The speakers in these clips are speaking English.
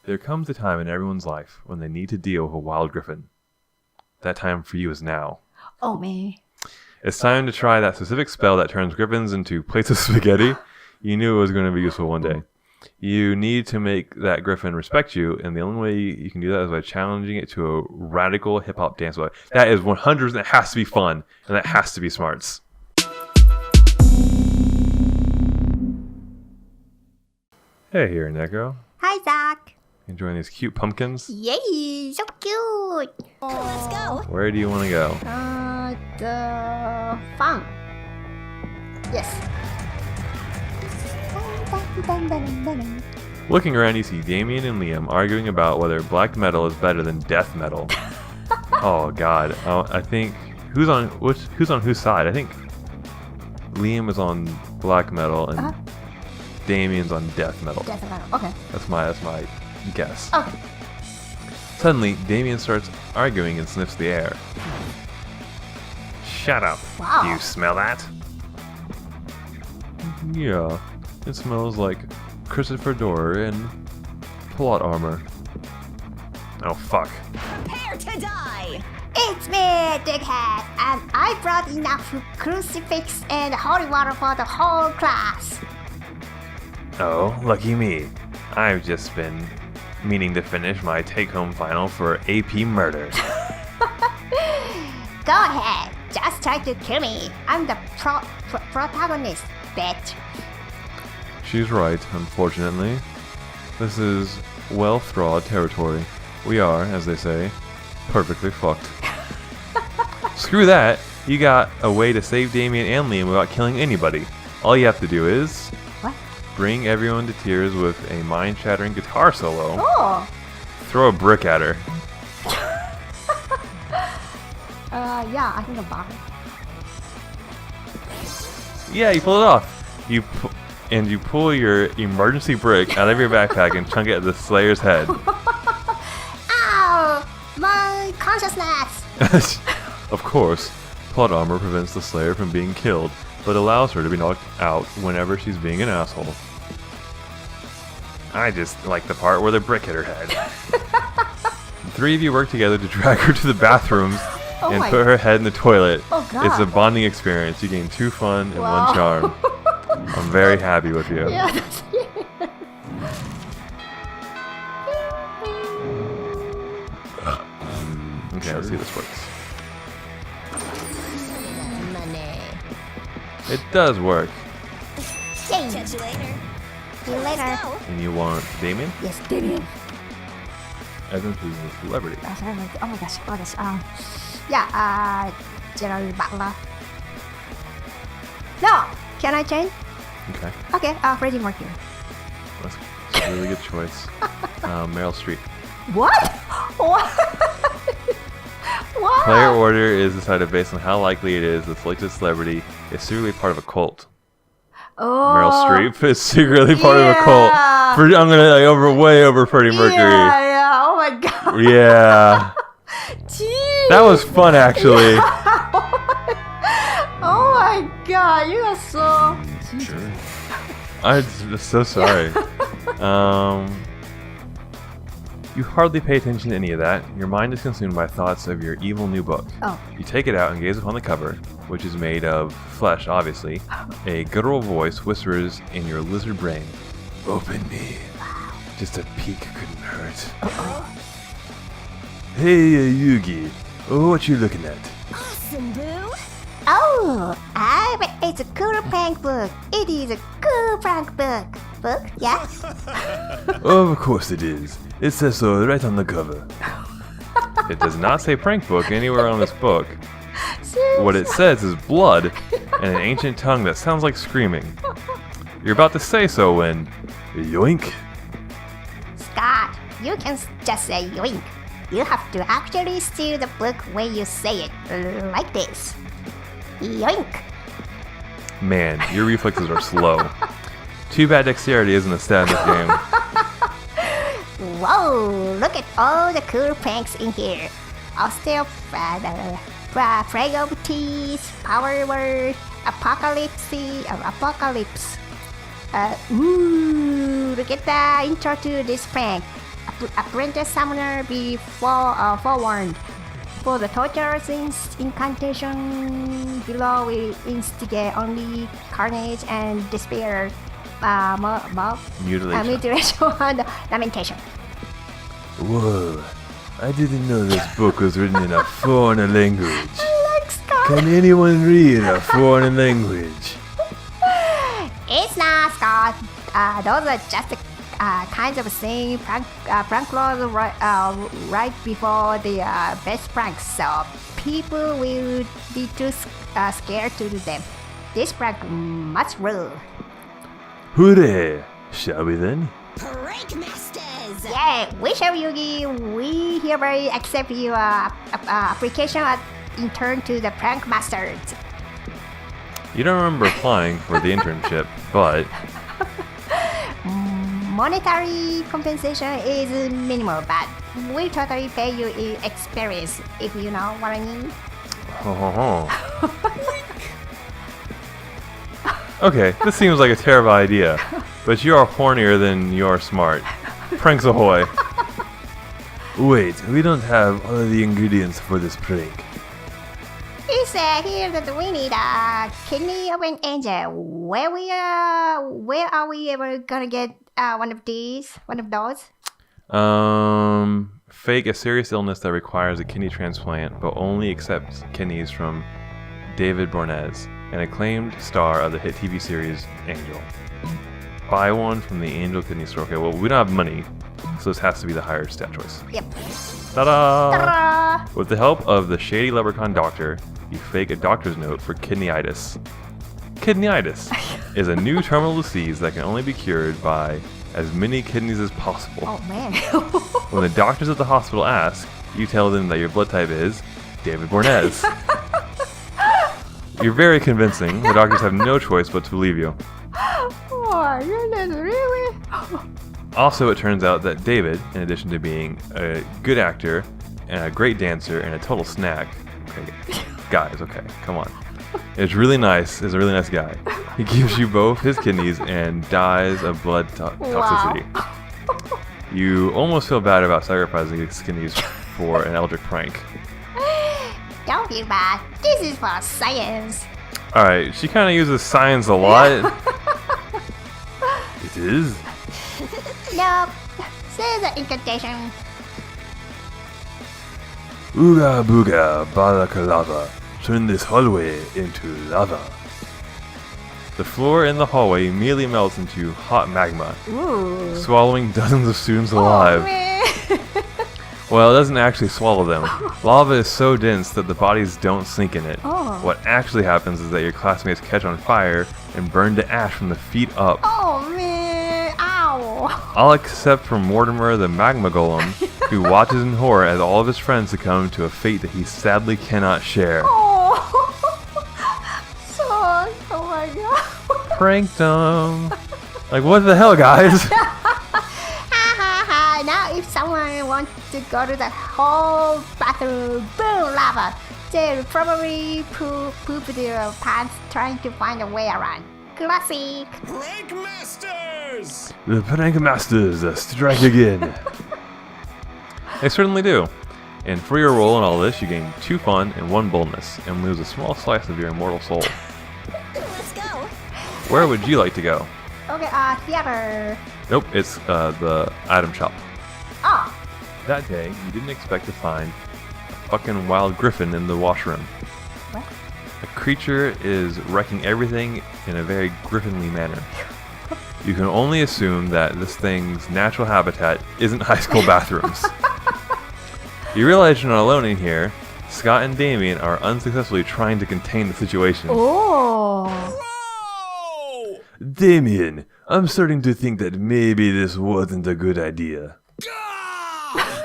There comes a time in everyone's life when they need to deal with a wild griffin. That time for you is now. Oh, man. It's time to try that specific spell that turns griffins into plates of spaghetti. You knew it was going to be useful one day. You need to make that griffin respect you, and the only way you can do that is by challenging it to a radical hip-hop dance. That is 100%, that has to be fun, and that has to be smarts. Hey, HiroNeko. Hi, Zach. Enjoying these cute pumpkins? Yay, so cute. Let's go. Where do you want to go? The farm. Yes. Looking around, you see Damien and Liam arguing about whether black metal is better than death metal. Oh God! I think who's on whose side? I think Liam is on black metal and Damien's on death metal. Death metal. Okay. That's my guess. Okay. Suddenly, Damien starts arguing and sniffs the air. Shut up! Wow. Do you smell that? Yeah, it smells like Christopher Dorr and plot armor. Oh fuck. Prepare to die. It's me, dickhead, and I brought enough crucifix and holy water for the whole class. Oh, lucky me. I've just been meaning to finish my take-home final for AP Murder. Go ahead, just try to kill me. I'm the protagonist, bitch. She's right, unfortunately. This is well-thrawed territory. We are, as they say, perfectly fucked. Screw that! You got a way to save Damien and Liam without killing anybody. All you have to do is... What? Bring everyone to tears with a mind-shattering guitar solo. Oh! Throw a brick at her. Yeah, I think about it. Yeah, you pull it off. You pull your emergency brick out of your backpack and chunk it at the Slayer's head. Ow! My consciousness! Of course, plot armor prevents the Slayer from being killed, but allows her to be knocked out whenever she's being an asshole. I just like the part where the brick hit her head. The three of you work together to drag her to the bathrooms and put her head in the toilet. Oh, God. It's a bonding experience. You gain 2 fun and 1 charm. I'm very happy with you. Yeah, that's it. Okay, let's see if this works. Money. It does work. Yay! Catch you later. See you later. Let's go. And you want Damien? Yes, Damien. Evan, who's a celebrity. Oh my gosh, General Butler. No! Can I change? Okay, Okay, Freddie Mercury. that's a really good choice. Meryl Streep. What? What? What? Player order is decided based on how likely it is the selected celebrity is secretly part of a cult. Oh. Meryl Streep is secretly part of a cult. I'm gonna way over Freddie Mercury. Yeah. Oh my god. Yeah. Jeez. That was fun, actually. Oh my god, you are so. Sure. I'm just so sorry. You hardly pay attention to any of that. Your mind is consumed by thoughts of your evil new book. Oh. You take it out and gaze upon the cover, which is made of flesh, obviously. A guttural voice whispers in your lizard brain, "Open me. Just a peek couldn't hurt." Hey, Yugi. What you looking at? Awesome, boo. Oh, I bet it's a cool prank book. It is a cool prank book. Book, yeah? Of course it is. It says so right on the cover. It does not say prank book anywhere on this book. What it says is blood and an ancient tongue that sounds like screaming. You're about to say so when... yoink. Scott, you can just say yoink. You have to actually steal the book when you say it, like this. Yoink. Man, your reflexes are slow. Too bad dexterity isn't a stat in this game. Whoa, look at all the cool pranks in here. Osteophragmitis, power word, apocalypse. Look at the intro to this prank. A apprentice summoner be forewarned. For the tortures incantation below will instigate only carnage and despair, mutilation and lamentation. Whoa, I didn't know this book was written in a foreign language. Like Scott. Can anyone read a foreign language? It's not Scott. Those are just the kinds of things prank calls right before the best pranks, so people will be too scared to do them. This prank must rule. Hooray! Shall we then? Prank Masters! Yeah, wish of Yugi, we hereby accept your application at intern to the prank masters. You don't remember applying for the internship, but Monetary compensation is minimal, but we'll totally pay you in experience, if you know what I mean. ho ho ho. Okay, this seems like a terrible idea, but you are hornier than you are smart. Pranks ahoy. Wait, we don't have all of the ingredients for this prank. It said here that we need a kidney of an angel. Where are we ever gonna get one of those? Fake a serious illness that requires a kidney transplant, but only accepts kidneys from David Boreanaz, an acclaimed star of the hit TV series Angel. Buy one from the Angel Kidney Store. Okay, well, we don't have money, so this has to be the higher stat choice. Yep. Ta-da! Ta-da! With the help of the shady leprechaun doctor, you fake a doctor's note for kidneyitis. Kidneyitis is a new terminal disease that can only be cured by as many kidneys as possible. Oh man. When the doctors at the hospital ask, you tell them that your blood type is David Boreanaz. You're very convincing. The doctors have no choice but to believe you. Oh my goodness, really? Also, it turns out that David, in addition to being a good actor and a great dancer and a total snack, okay, guys, okay, come on. It's really nice. He's a really nice guy. He gives you both his kidneys and dies of blood toxicity. You almost feel bad about sacrificing his kidneys for an eldritch prank. Don't feel bad. This is for science. Alright, she kind of uses science a lot. It is? Nope. Say the incantation. Ooga booga balakalava. Turn this hallway into lava. The floor in the hallway immediately melts into hot magma, Ooh. swallowing dozens of students alive. Oh, man. Well, it doesn't actually swallow them. Lava is so dense that the bodies don't sink in it. Oh. What actually happens is that your classmates catch on fire and burn to ash from the feet up. Oh man. Ow. All except for Mortimer the Magma Golem, who watches in horror as all of his friends succumb to a fate that he sadly cannot share. Oh. So, oh my god. Pranked them. Like, what the hell, guys? Ha ha ha. Now if someone wants to go to the whole bathroom, boom, lava. They'll probably poop their pants trying to find a way around. Classic. Prank Masters! The Prank Masters strike again. They certainly do. And for your role in all this, you gain 2 fun and 1 boldness, and lose a small slice of your immortal soul. Let's go. Where would you like to go? Okay, theater. Nope, it's the item shop. Oh. That day, you didn't expect to find a fucking wild griffin in the washroom. What? A creature is wrecking everything in a very griffinly manner. You can only assume that this thing's natural habitat isn't high school bathrooms. You realize you're not alone in here. Scott and Damien are unsuccessfully trying to contain the situation. Oh. Whoa! Damien, I'm starting to think that maybe this wasn't a good idea. Gah!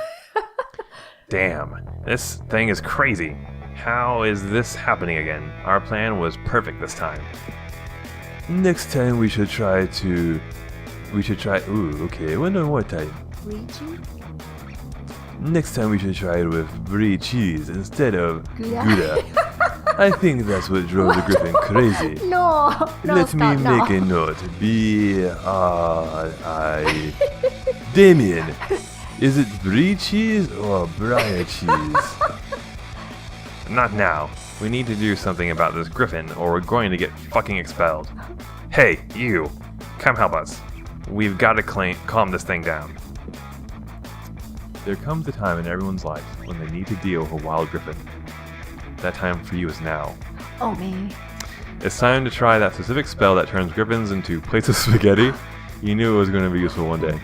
Damn, this thing is crazy. How is this happening again? Our plan was perfect this time. Next time we should try. Ooh, okay, I wonder what type. Richie? Next time we should try it with brie cheese instead of Gouda. Gouda. I think that's what drove the griffin crazy. No. No, Let stop, me no. make a note. Damien, Is it brie cheese or Briar cheese? Not now. We need to do something about this griffin or we're going to get fucking expelled. Hey, you! Come help us. We've got to calm this thing down. There comes a time in everyone's life when they need to deal with a wild griffin. That time for you is now. Oh man. It's time to try that specific spell that turns griffins into plates of spaghetti. You knew it was going to be useful one day.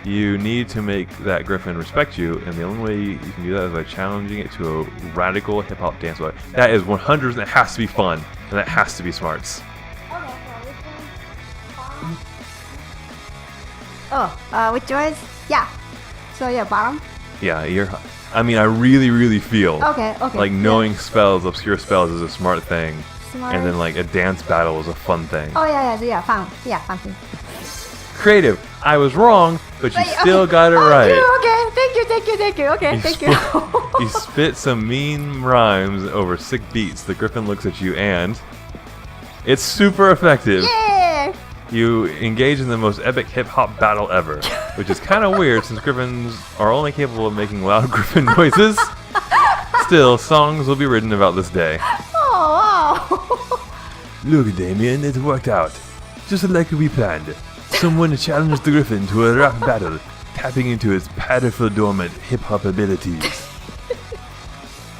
You need to make that griffin respect you, and the only way you can do that is by challenging it to a radical hip-hop dance way. That is 100%, it has to be fun, and that has to be smarts. Which was? Yeah. So yeah, bottom. Yeah, I really feel Okay. like knowing spells, obscure spells is a smart thing, Smart. and then like a dance battle is a fun thing. Oh yeah, fun. Yeah, fun thing. Creative. I was wrong, but you still got it right. Okay, thank you. Okay, thank you. You spit some mean rhymes over sick beats. The griffin looks at you and it's super effective. Yeah. You engage in the most epic hip-hop battle ever, which is kind of weird since griffins are only capable of making loud griffin noises. Still, songs will be written about this day. Oh wow. Look, Damien, it worked out. Just like we planned. Someone challenged the griffin to a rap battle, tapping into its powerful dormant hip-hop abilities.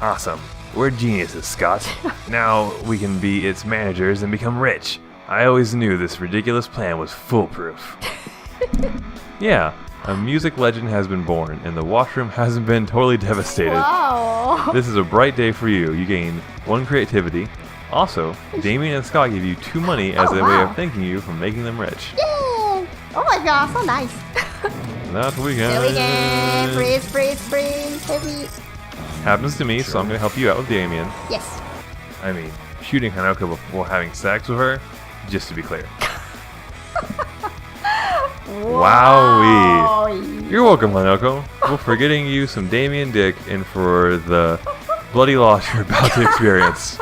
Awesome. We're geniuses, Scott. Now we can be its managers and become rich. I always knew this ridiculous plan was foolproof. Yeah, a music legend has been born, and the washroom hasn't been totally devastated. Wow. This is a bright day for you. You gain 1 creativity. Also, Damien and Scott give you 2 money as a way wow. of thanking you for making them rich. Yeah. Oh my god, so nice. That's what we got. There we go. Freeze. Heavy. Happens to me, so I'm gonna help you out with Damien. Yes. I mean, shooting HiroNeko before having sex with her, just to be clear. Wowee. You're welcome, HiroNeko. Well, for getting you some Damien dick and for the bloody loss you're about to experience.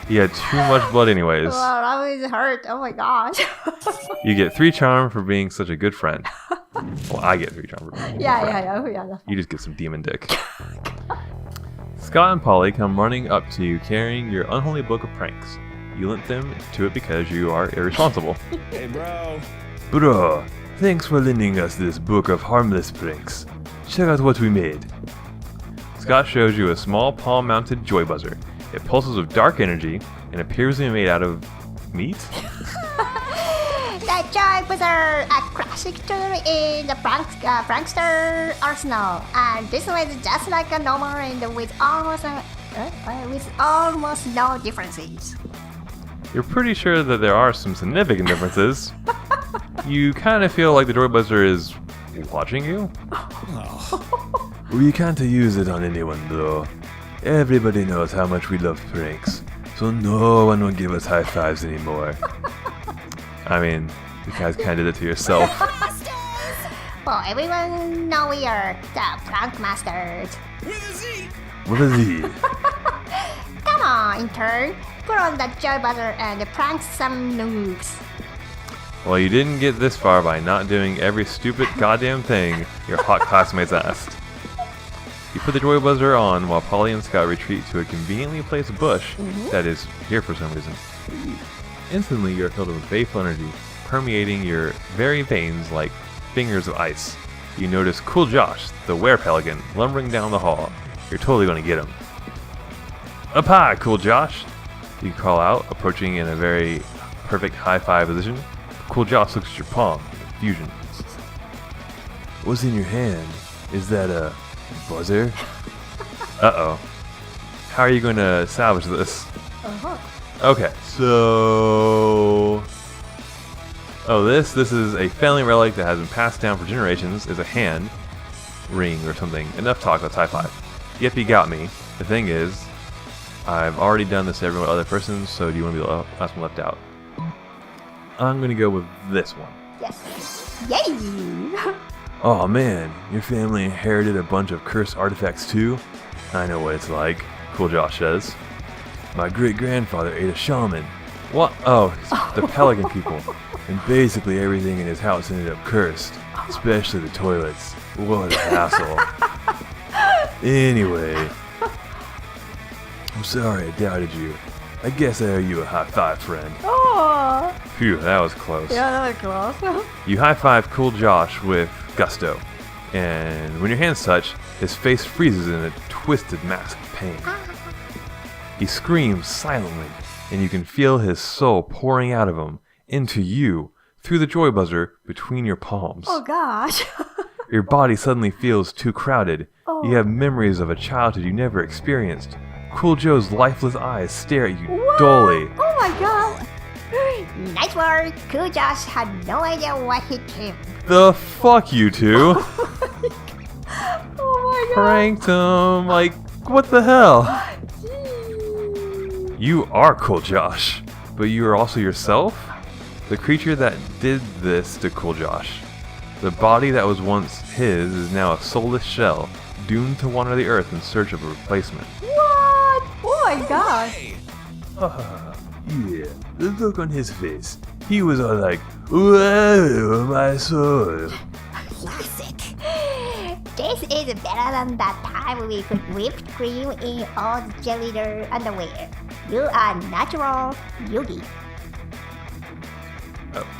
You had too much blood anyways. Wow, that was hurt. Oh my gosh. You get 3 charm for being such a good friend. Well, I get 3 charm for being a good friend. Yeah. You just get some demon dick. Scott and Polly come running up to you carrying your unholy book of pranks. You lent them to it because you are irresponsible. Hey, bro. Bro, thanks for lending us this book of harmless pranks. Check out what we made. Scott shows you a small palm-mounted joy buzzer. It pulses with dark energy and appears to be made out of meat? That joy was a classic tool in the prankster arsenal, and this was just like a normal and with almost no differences. You're pretty sure that there are some significant differences. You kind of feel like the joy buzzer is watching you? We can't use it on anyone though. Everybody knows how much we love pranks, so no one will give us high fives anymore. I mean, you guys kind of did it to yourself. Well, everyone know we are the prank masters. With a Z. What is he? Come on, intern. Put on the joy buzzer and prank some noobs. Well, you didn't get this far by not doing every stupid goddamn thing your hot classmates asked. You put the joy buzzer on while Polly and Scott retreat to a conveniently placed bush that is here for some reason. Instantly, you're filled with baleful energy, permeating your very veins like fingers of ice. You notice Cool Josh, the were-pelican, lumbering down the hall. You're totally going to get him. Up high, Cool Josh! You call out, approaching in a very perfect high-five position. Cool Josh looks at your palm. Fusion. What's in your hand? Is that a buzzer? Uh-oh. How are you going to salvage this? Okay, so... Oh, this is a family relic that has been passed down for generations. It's a hand ring or something. Enough talk, let's high five. Yep, you got me. The thing is, I've already done this to every other person, so do you want to be the last one left out? I'm going to go with this one. Yes. Yay! Oh man, your family inherited a bunch of cursed artifacts too? I know what it's like, Cool Josh says. My great-grandfather ate a shaman. What? Oh, the pelican people. And basically everything in his house ended up cursed, especially the toilets. What a hassle. Anyway, I'm sorry I doubted you. I guess I owe you a high five, friend. Oh, Phew, that was close. yeah, that was close. You high five Cool Josh with gusto, and when your hands touch, his face freezes in a twisted mask of pain. He screams silently, and you can feel his soul pouring out of him into you through the joy buzzer between your palms. Oh gosh. Your body suddenly feels too crowded. You have memories of a childhood you never experienced. Cool Joe's lifeless eyes stare at you dully. Oh my god. Nice work. Cool Josh had no idea what he came. The fuck, you two? Oh my god. Pranked him. Like, what the hell? Gee. You are Cool Josh, but you are also yourself? The creature that did this to Cool Josh. The body that was once his is now a soulless shell, doomed to wander the earth in search of a replacement. What? Oh my god. Yeah, the look on his face. He was all like, whoa, my soul. Classic. This is better than that time we put whipped cream in all the cheerleader underwear. You are natural yogi.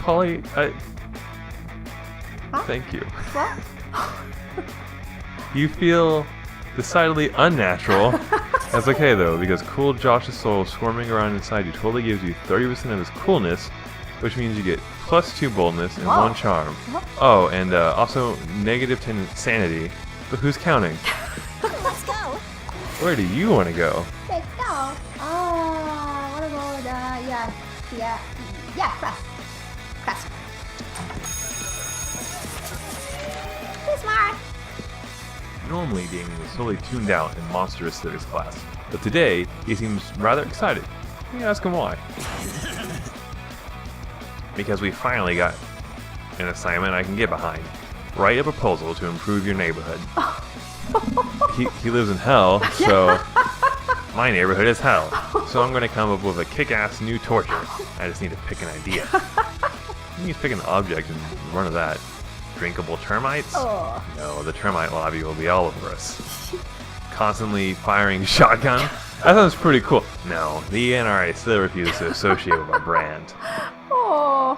Polly, Huh? thank you. What? You feel decidedly unnatural. That's okay though, because Cool Josh's soul swarming around inside you totally gives you 30% of his coolness, which means you get +2 boldness and Whoa. 1 charm. What? Oh, and also -10 sanity. But who's counting? Let's go. Where do you want to go? Let's go. I wanna go class. Too smart. Normally, Damien was totally tuned out in Monster Aesthetics class, but today he seems rather excited. You ask him why. Because we finally got an assignment I can get behind. Write a proposal to improve your neighborhood. He lives in hell, so my neighborhood is hell. So I'm going to come up with a kick-ass new torture. I just need to pick an idea. You need to pick an object and run with that. Drinkable termites? Oh. No, the termite lobby will be all over us. Constantly firing shotgun? That sounds pretty cool. No, the NRA still refuses to associate with our brand. Oh.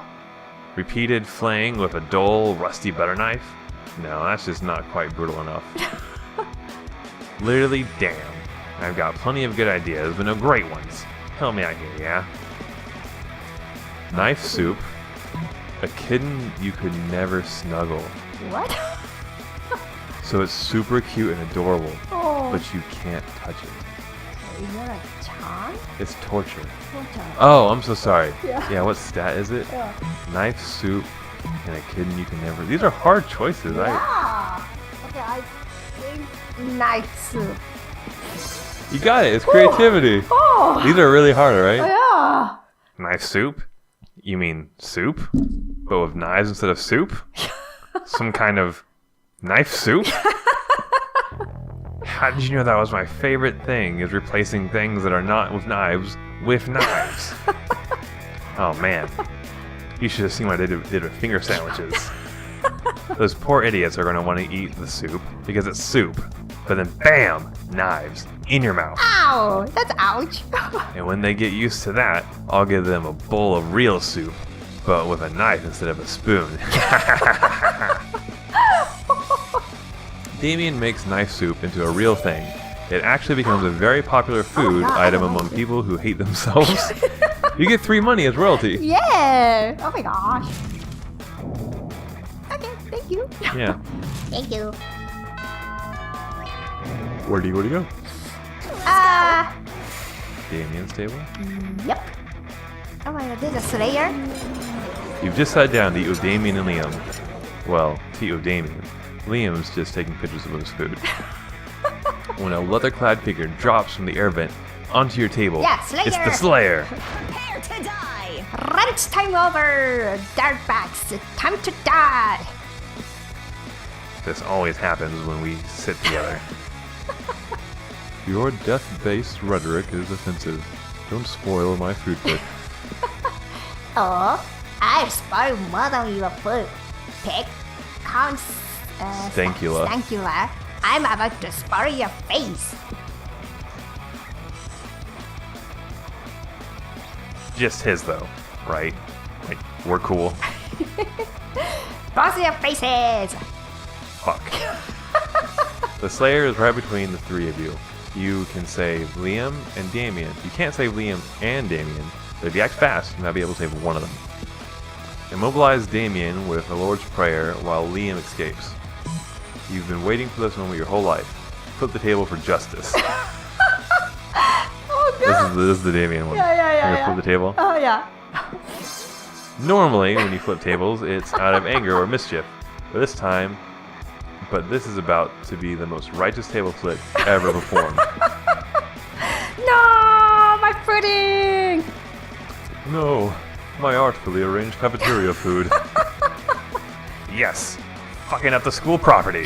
Repeated flaying with a dull, rusty butter knife? No, that's just not quite brutal enough. Literally, damn. I've got plenty of good ideas, but no great ones. Help me out here, yeah? Knife soup. A kitten you could never snuggle. What? So it's super cute and adorable, Oh. but you can't touch it. Is that a charm? It's torture. What a... Oh, I'm so sorry. Yeah. What stat is it? Yeah. Knife soup and a kitten you can never... These are hard choices. Yeah. Okay, I think knife soup. You got it. It's creativity. Oh. These are really hard, right? Yeah. Knife soup? You mean soup? But with knives instead of soup? Some kind of knife soup? How did you know that was my favorite thing, is replacing things that are not with knives with knives? Oh man. You should have seen what I did with finger sandwiches. Those poor idiots are going to want to eat the soup because it's soup. But then bam! Knives in your mouth. Ow! That's ouch. And when they get used to that, I'll give them a bowl of real soup, but with a knife instead of a spoon. Damien makes knife soup into a real thing. It actually becomes a very popular food item among people who hate themselves. You get 3 money as royalty. Yeah. Oh my gosh. Okay, thank you. Yeah. Thank you. Where do you want to go? Damien's table? Yep. Oh my god, there's a Slayer? You've just sat down to eat with Damien and Liam. Well, to eat with Damien. Liam's just taking pictures of his food. When a leather-clad figure drops from the air vent onto your table, Yeah, Slayer! it's the Slayer! Prepare to die. Lunch time over! Dirtbags, time to die! This always happens when we sit together. Your death-based rhetoric is offensive. Don't spoil my food pick. Oh, I've spoiled more than your food. Pick. Stankula. Stankula. I'm about to spoil your face. Just his though, right? Like we're cool. Both your faces. Fuck. The Slayer is right between the three of you. You can save Liam and Damien. You can't save Liam and Damien, but if you act fast, you might be able to save one of them. Immobilize Damien with the Lord's Prayer while Liam escapes. You've been waiting for this moment your whole life. Flip the table for justice. Oh god. This is the Damien one. Yeah. You're gonna flip the table? Oh yeah. Normally, when you flip tables, it's out of anger or mischief. But this is about to be the most righteous table flip ever performed. No, my pudding. No, my artfully arranged cafeteria food. Yes, fucking up the school property.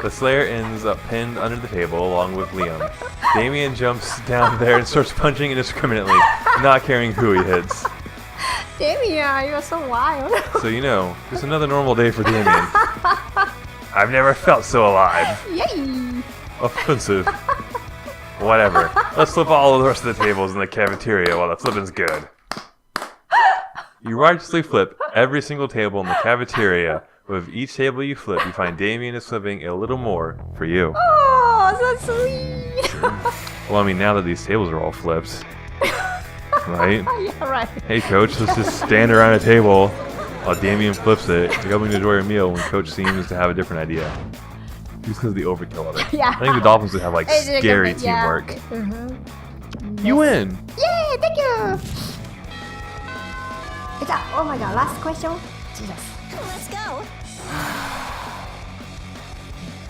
The Slayer ends up pinned under the table along with Liam. Damien jumps down there and starts punching indiscriminately, not caring who he hits. Damien, you're so wild. So you know, just another normal day for Damien. I've never felt so alive. Yay. Offensive. Whatever. Let's flip all of the rest of the tables in the cafeteria while the flipping's good. You righteously flip every single table in the cafeteria. With each table you flip, you find Damien is flipping a little more for you. Oh, so sweet. Well, I mean, now that these tables are all flipped, right? Yeah, right. Hey, Coach, let's just stand around a table while Damien flips it. You're going to enjoy your meal when Coach seems to have a different idea. Just because of the overkill of it. Yeah. I think the Dolphins would have, like, It's a scary good- yeah. teamwork. You win! Yay, thank you. It's up. Oh my god, last question. Jesus. Let's go.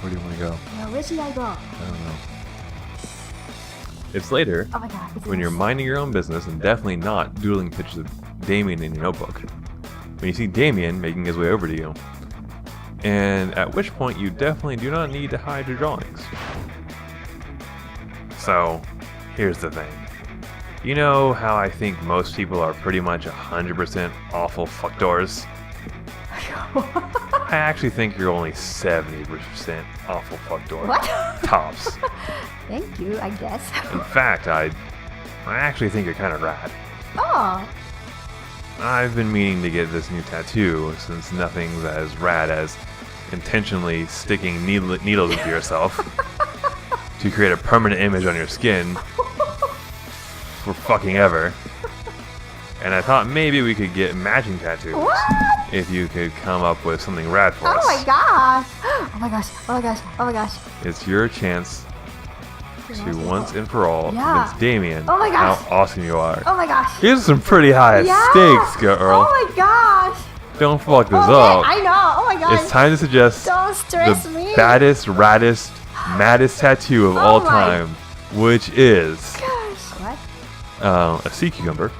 Where do you want to go? Where should I go? I don't know. It's later, Oh my god. It's when you're this. minding your own business and definitely not doodling pictures of Damien in your notebook. When you see Damien making his way over to you. And at which point you definitely do not need to hide your drawings. So, here's the thing. You know how I think most people are pretty much 100% awful fuckdoors? I actually think you're only 70% awful fuckdoor. What? Tops. Thank you, I guess. In fact, I actually think you're kind of rad. Oh. I've been meaning to get this new tattoo since nothing's as rad as intentionally sticking needles into yourself to create a permanent image on your skin for fucking ever. And I thought maybe we could get matching tattoos What? if you could come up with something rad for us. Oh my gosh. Oh my gosh. Oh my gosh. Oh my gosh. It's your chance to once and for all Yeah. convince Damien Oh my gosh. how awesome you are. Oh my gosh. These are some pretty high Yeah. stakes, girl. Oh my gosh. Don't fuck this Okay, up. I know. Oh my gosh. It's time to suggest Don't stress the me. baddest, raddest, maddest tattoo of Oh all my time, which is Gosh. What? a sea cucumber,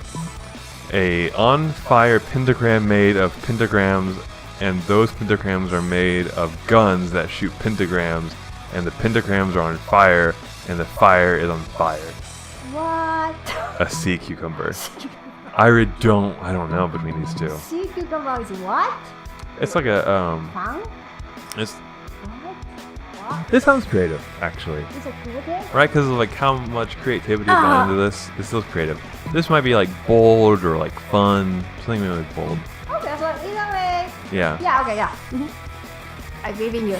a on-fire pentagram made of pentagrams, and those pentagrams are made of guns that shoot pentagrams, and the pentagrams are on fire, and the fire is on fire. What? A sea cucumber. I don't know between these two. Sea cucumber is what? It's like a Fun? it's What? What? this sounds creative actually. Is it creative? Right, because of like how much creativity is gone into this. It's still creative. This might be like bold or like fun. Something maybe like bold. Okay, so either way. Yeah. Yeah, okay, yeah. I believe in you.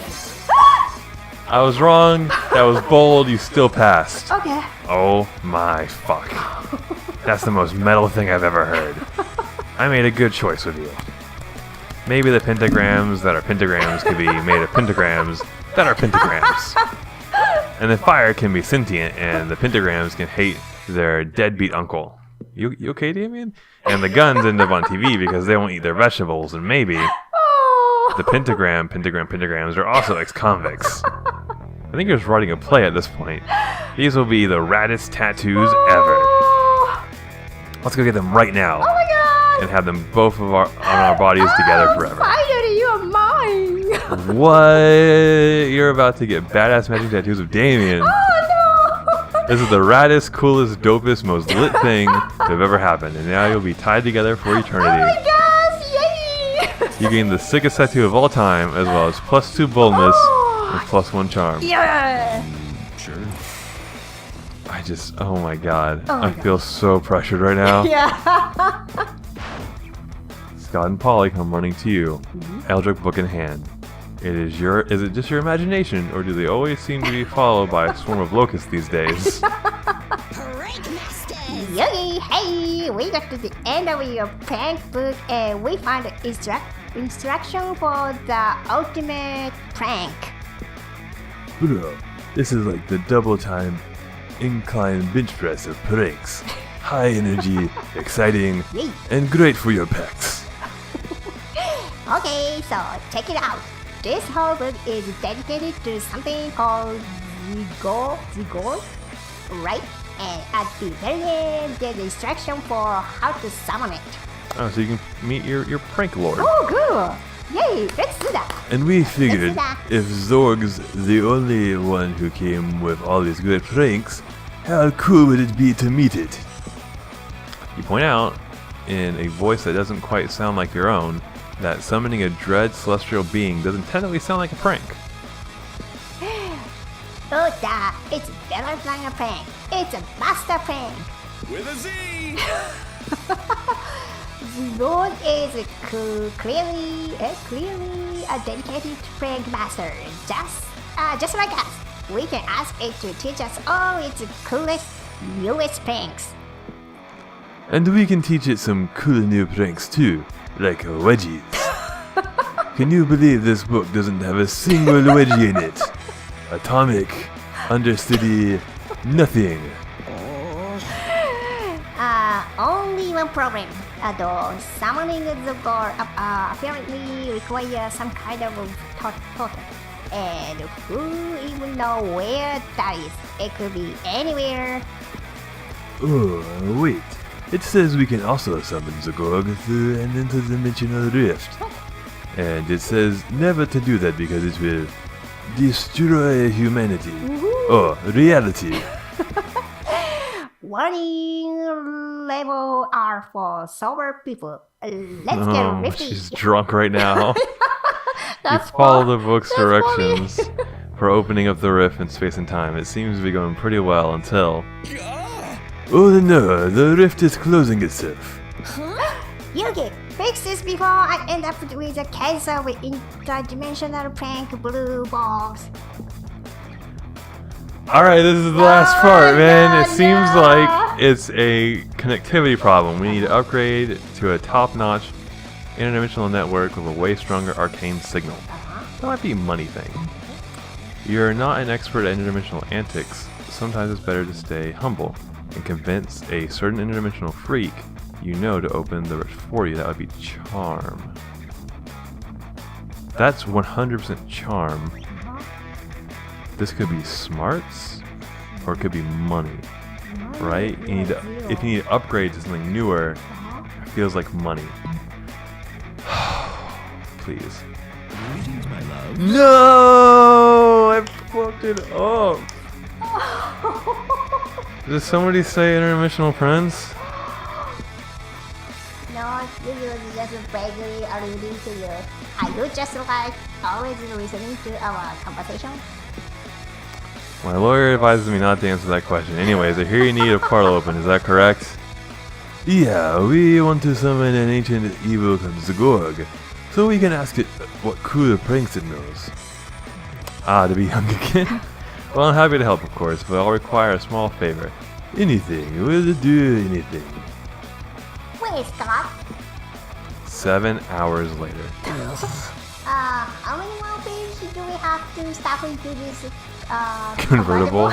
I was wrong. That was bold. You still passed. Okay. Oh my fuck. That's the most metal thing I've ever heard. I made a good choice with you. Maybe the pentagrams that are pentagrams can be made of pentagrams that are pentagrams. And the fire can be sentient, and the pentagrams can hate their deadbeat uncle. You okay, Damien? And the guns end up on TV because they won't eat their vegetables, and maybe Oh. the pentagrams are also ex-convicts. I think you're just writing a play at this point. These will be the raddest tattoos ever. Oh. Let's go get them right now Oh my god. and have them both on our bodies together forever. Finally, you are mine. What? You're about to get badass matching tattoos of Damien. Oh no. This is the raddest, coolest, dopest, most lit thing to have ever happened, and now you'll be tied together for Oh eternity. my gosh, yay. You gain the sickest tattoo of all time, as well as +2 boldness and +1 charm. Yeah. Sure. Oh my god. Oh my I God. feel so pressured right now. Yeah. Scott and Polly come running to you, Eldritch book in hand. Is it just your imagination, or do they always seem to be followed by a swarm of locusts these days? Prank Masters. Yogi, hey, we got to the end of your prank book and we found the instruction for the ultimate prank. Bro, this is like the double time incline bench press of pranks. High energy, exciting, Yay. and great for your pecs. Okay, so check it out. This whole book is dedicated to something called Zigor, right? And at the very end, there's instruction for how to summon it. Oh, so you can meet your prank lord. Oh, good! Yay, let's do that. And we figured that. if Zorg's the only one who came with all these great pranks, how cool would it be to meet it? You point out, in a voice that doesn't quite sound like your own, that summoning a dread celestial being doesn't technically sound like a prank. Oh, it's better than a prank. It's a master prank. With a Z. Zigor is clearly a dedicated prank master. Just like us. We can ask it to teach us all its coolest, newest pranks. And we can teach it some cool new pranks too, like wedgies. Can you believe this book doesn't have a single wedgie in it? Atomic, understudy, nothing. Only one problem. Though summoning Zigor apparently requires some kind of totem. And who even know where that is? It could be anywhere. Oh, wait. It says we can also summon Zagorg through an interdimensional rift. And it says never to do that because it will destroy humanity. Oh, reality. Warning level R for sober people. Let's get Oh, rifty. she's drunk right now. That's You follow fu- the book's that's funny. directions for opening up the rift in space and time. It seems to be going pretty well until... Oh no, the rift is closing itself. Yugi, fix this before I end up with a case of interdimensional prank blue balls. Alright, this is the last part, man. It no, seems no. like it's a connectivity problem. We need to upgrade to a top-notch interdimensional network with a way stronger arcane signal. That might be a money thing. You're not an expert at interdimensional antics. Sometimes it's better to stay humble and convince a certain interdimensional freak you know to open the rift for you. That would be charm. That's 100% charm. This could be smarts, or it could be money, right? If you need to upgrade to something newer, it feels like money. Please. Greetings, my love. No! I fucked it up. Did somebody say interdimensional prince? No, this is just vaguely alluding to you. Are you just like always listening to our conversation? My lawyer advises me not to answer that question. Anyways, I hear you need a portal open, is that correct? Yeah, we want to summon an ancient evil called Zagorg, so we can ask it what cool pranks it knows. Ah, to be young again? Well, I'm happy to help, of course, but I'll require a small favor. Anything, we'll do anything. Wait, Scott. 7 hours later. How many more pages do we have to stop into this Convertible?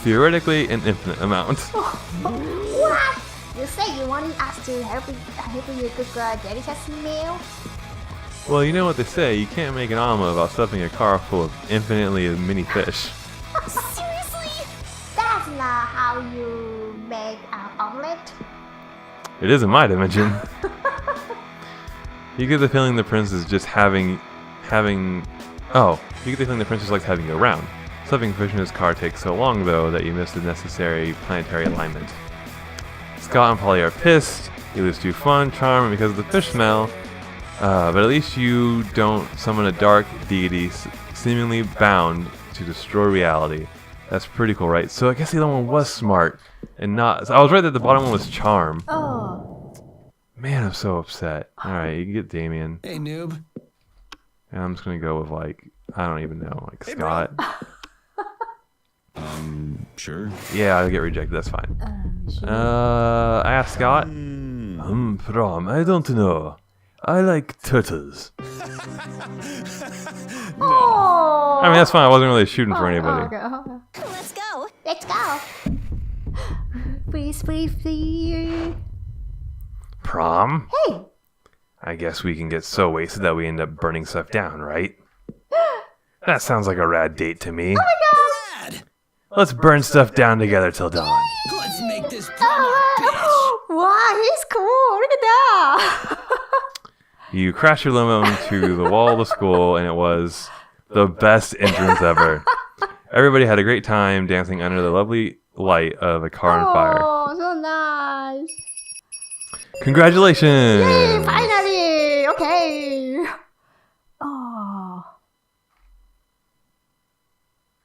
Theoretically, an infinite amount. What? You say you wanted us to help you cook a delicious meal? Well, you know what they say, you can't make an omelet without stuffing a car full of infinitely many fish. Seriously? That's not how you make an omelet. It is in my dimension. You get the feeling the prince is just having... Oh, you get the feeling the prince just likes having you around. Stuffing fish in his car takes so long, though, that you miss the necessary planetary alignment. Scott and Polly are pissed, you lose 2 fun, charm, and because of the fish smell, But at least you don't summon a dark deity seemingly bound to destroy reality. That's pretty cool, right? So I guess the other one was smart and not. So I was right that the bottom one was charm. Oh. Man, I'm so upset. All right, you can get Damien. Hey, noob. And I'm just gonna go with like I don't even know, like Scott. Sure. Yeah, I'll get rejected. That's fine. Sure. I asked Scott. Prom. I don't know. I like turtles. Oh. I mean, that's fine. I wasn't really shooting for anybody. Okay. Let's go. Let's go. Please, please, please. Prom? Hey. I guess we can get so wasted that we end up burning stuff down, right? That sounds like a rad date to me. Rad. Let's burn stuff down together till dawn. Let's make this prom our Wow, he's cool. Look at that. You crash your limo into the wall of the school, and it was the best entrance ever. Everybody had a great time dancing under the lovely light of a car on fire. Oh, so nice. Congratulations! Yay, finally.